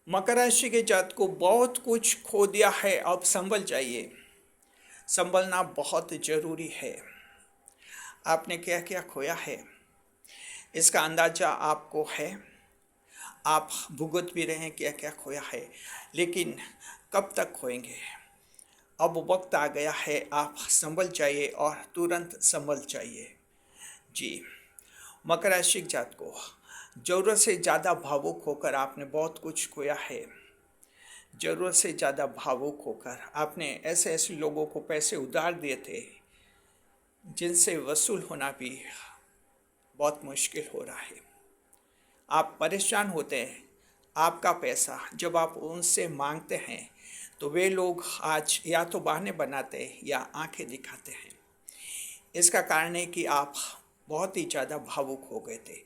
मकर राशि के जात को बहुत कुछ खो दिया है, अब संभल जाइए। संभलना बहुत जरूरी है। आपने क्या क्या खोया है इसका अंदाजा आपको है। आप भुगत भी रहे हैं क्या क्या खोया है, लेकिन कब तक खोएंगे। अब वक्त आ गया है, आप संभल जाइए और तुरंत संभल जाइए। जी, मकर राशि के जात को जरूरत से ज़्यादा भावुक होकर आपने बहुत कुछ खोया है। ज़रूरत से ज़्यादा भावुक होकर आपने ऐसे ऐसे लोगों को पैसे उधार दिए थे जिनसे वसूल होना भी बहुत मुश्किल हो रहा है। आप परेशान होते हैं। आपका पैसा जब आप उनसे मांगते हैं तो वे लोग आज या तो बहाने बनाते हैं या आंखें दिखाते हैं। इसका कारण है कि आप बहुत ही ज़्यादा भावुक हो गए थे।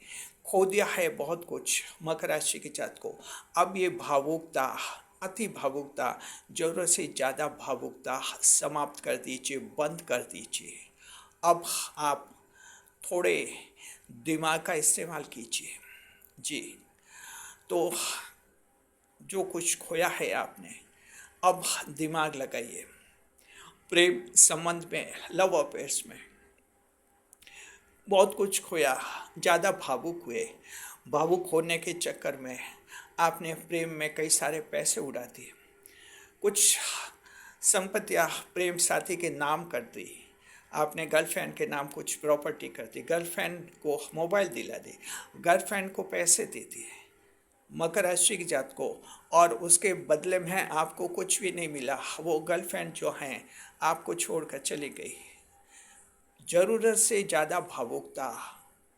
खो दिया है बहुत कुछ मकर राशि के जात को। अब ये भावुकता, अति भावुकता, ज़रूरत से ज़्यादा भावुकता समाप्त कर दीजिए, बंद कर दीजिए। अब आप थोड़े दिमाग का इस्तेमाल कीजिए। जी, तो जो कुछ खोया है आपने, अब दिमाग लगाइए। प्रेम संबंध में, लव अफेयर्स में बहुत कुछ खोया, ज़्यादा भावुक हुए। भावुक होने के चक्कर में आपने प्रेम में कई सारे पैसे उड़ा दिए। कुछ संपत्तियां प्रेम साथी के नाम कर दी। आपने गर्लफ्रेंड के नाम कुछ प्रॉपर्टी कर दी, गर्लफ्रेंड को मोबाइल दिला दी, गर्लफ्रेंड को पैसे दे दिए मकर राशि की जात को, और उसके बदले में आपको कुछ भी नहीं मिला। वो गर्लफ्रेंड जो हैं आपको छोड़कर चली गई। ज़रूरत से ज़्यादा भावुकता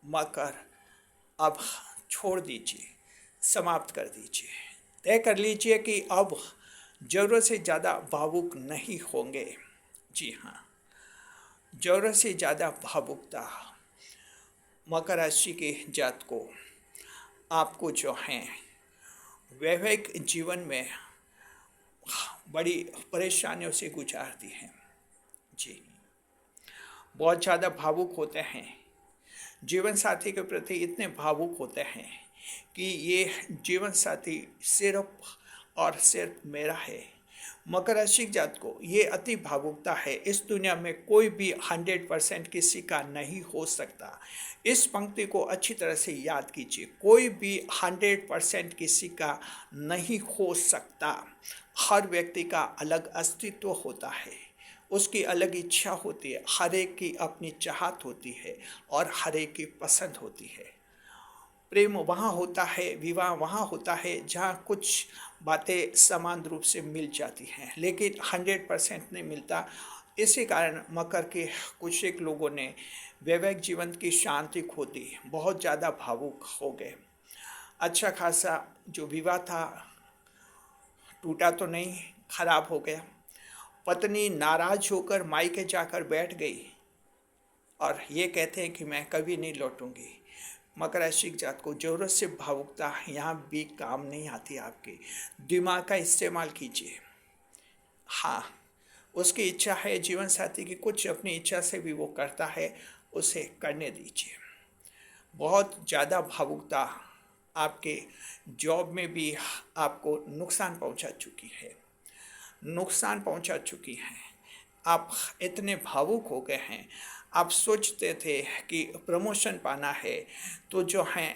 मकर अब छोड़ दीजिए, समाप्त कर दीजिए। तय कर लीजिए कि अब ज़रूरत से ज़्यादा भावुक नहीं होंगे। जी हाँ, ज़रूरत से ज़्यादा भावुकता मकर राशि के जात को आपको जो हैं वैवाहिक जीवन में बड़ी परेशानियों से गुजारती हैं। जी, बहुत ज़्यादा भावुक होते हैं, जीवन साथी के प्रति इतने भावुक होते हैं कि ये जीवन साथी सिर्फ और सिर्फ मेरा है। मकर राशि जात को ये अति भावुकता है। इस दुनिया में कोई भी 100% किसी का नहीं हो सकता। इस पंक्ति को अच्छी तरह से याद कीजिए, कोई भी 100% किसी का नहीं हो सकता। हर व्यक्ति का अलग अस्तित्व होता है, उसकी अलग इच्छा होती है, हर एक की अपनी चाहत होती है और हर एक की पसंद होती है। प्रेम वहाँ होता है, विवाह वहाँ होता है जहाँ कुछ बातें समान रूप से मिल जाती हैं, लेकिन 100% नहीं मिलता। इसी कारण मकर के कुछ एक लोगों ने वैवाहिक जीवन की शांति खो दी, बहुत ज़्यादा भावुक हो गए। अच्छा खासा जो विवाह था टूटा तो नहीं, खराब हो गया। पत्नी नाराज होकर मायके जाकर बैठ गई और ये कहते हैं कि मैं कभी नहीं लौटूंगी। मकर राशि जात को जरूरत से भावुकता यहाँ भी काम नहीं आती। आपके दिमाग का इस्तेमाल कीजिए। हाँ, उसकी इच्छा है जीवन साथी की, कुछ अपनी इच्छा से भी वो करता है, उसे करने दीजिए। बहुत ज़्यादा भावुकता आपके जॉब में भी आपको नुकसान पहुंचा चुकी है, नुकसान पहुंचा चुकी है। आप इतने भावुक हो गए हैं। आप सोचते थे कि प्रमोशन पाना है तो जो है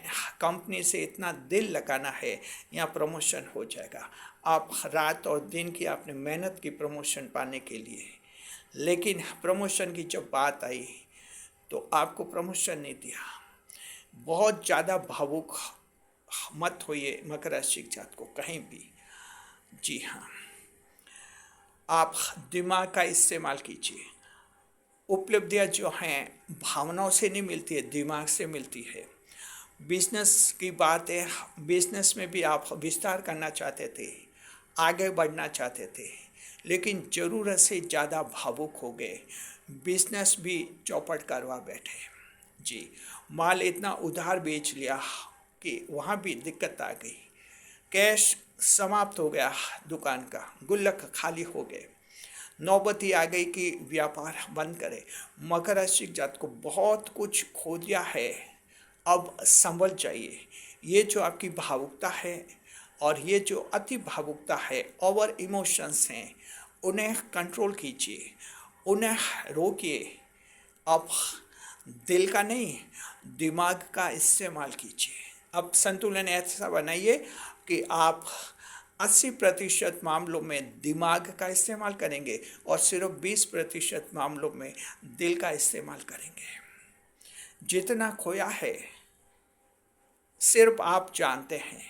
कंपनी से इतना दिल लगाना है या प्रमोशन हो जाएगा। आप रात और दिन की आपने मेहनत की प्रमोशन पाने के लिए, लेकिन प्रमोशन की जब बात आई तो आपको प्रमोशन नहीं दिया। बहुत ज़्यादा भावुक मत होइए मकर राशि जात को कहीं भी। जी हाँ, आप दिमाग का इस्तेमाल कीजिए। उपलब्धियां जो हैं भावनाओं से नहीं मिलती है, दिमाग से मिलती है। बिजनेस की बात है, बिजनेस में भी आप विस्तार करना चाहते थे, आगे बढ़ना चाहते थे, लेकिन ज़रूरत से ज़्यादा भावुक हो गए, बिजनेस भी चौपट करवा बैठे। जी, माल इतना उधार बेच लिया कि वहाँ भी दिक्कत आ गई। कैश समाप्त हो गया, दुकान का गुल्लक खाली हो गए। नौबत ही आ गई कि व्यापार बंद करे। मकर राशि जात को बहुत कुछ खो दिया है, अब संभल जाइए। ये जो आपकी भावुकता है और ये जो अति भावुकता है, ओवर इमोशंस हैं, उन्हें कंट्रोल कीजिए, उन्हें रोकिए। अब दिल का नहीं, दिमाग का इस्तेमाल कीजिए। अब संतुलन ऐसा बनाइए कि आप 80% मामलों में दिमाग का इस्तेमाल करेंगे और सिर्फ 20% मामलों में दिल का इस्तेमाल करेंगे। जितना खोया है सिर्फ आप जानते हैं,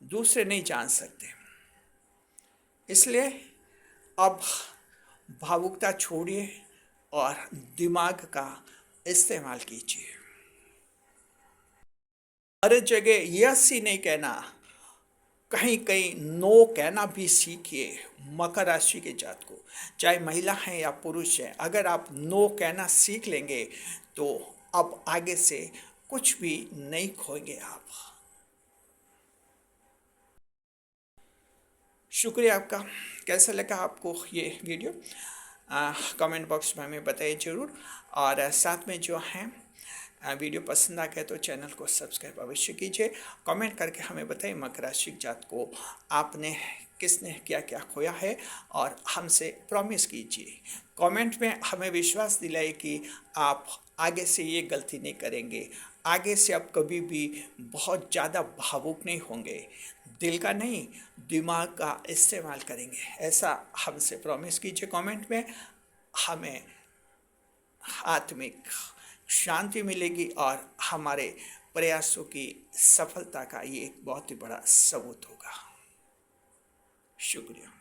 दूसरे नहीं जान सकते। इसलिए अब भावुकता छोड़िए और दिमाग का इस्तेमाल कीजिए। हर जगह यस ही नहीं कहना, कहीं कहीं नो कहना भी सीखिए। मकर राशि के जात को, चाहे महिला हैं या पुरुष हैं, अगर आप नो कहना सीख लेंगे तो अब आगे से कुछ भी नहीं खोएंगे आप। शुक्रिया आपका। कैसा लगा आपको ये वीडियो? कमेंट बॉक्स में हमें बताइए ज़रूर। और साथ में जो है वीडियो पसंद आ गया तो चैनल को सब्सक्राइब अवश्य कीजिए। कमेंट करके हमें बताइए मकर राशि जात को आपने किसने क्या क्या खोया है और हमसे प्रॉमिस कीजिए। कमेंट में हमें विश्वास दिलाइए कि आप आगे से ये गलती नहीं करेंगे, आगे से आप कभी भी बहुत ज़्यादा भावुक नहीं होंगे, दिल का नहीं दिमाग का इस्तेमाल करेंगे। ऐसा हमसे प्रॉमिस कीजिए कमेंट में। हमें आत्मिक शांति मिलेगी और हमारे प्रयासों की सफलता का ये एक बहुत ही बड़ा सबूत होगा। शुक्रिया।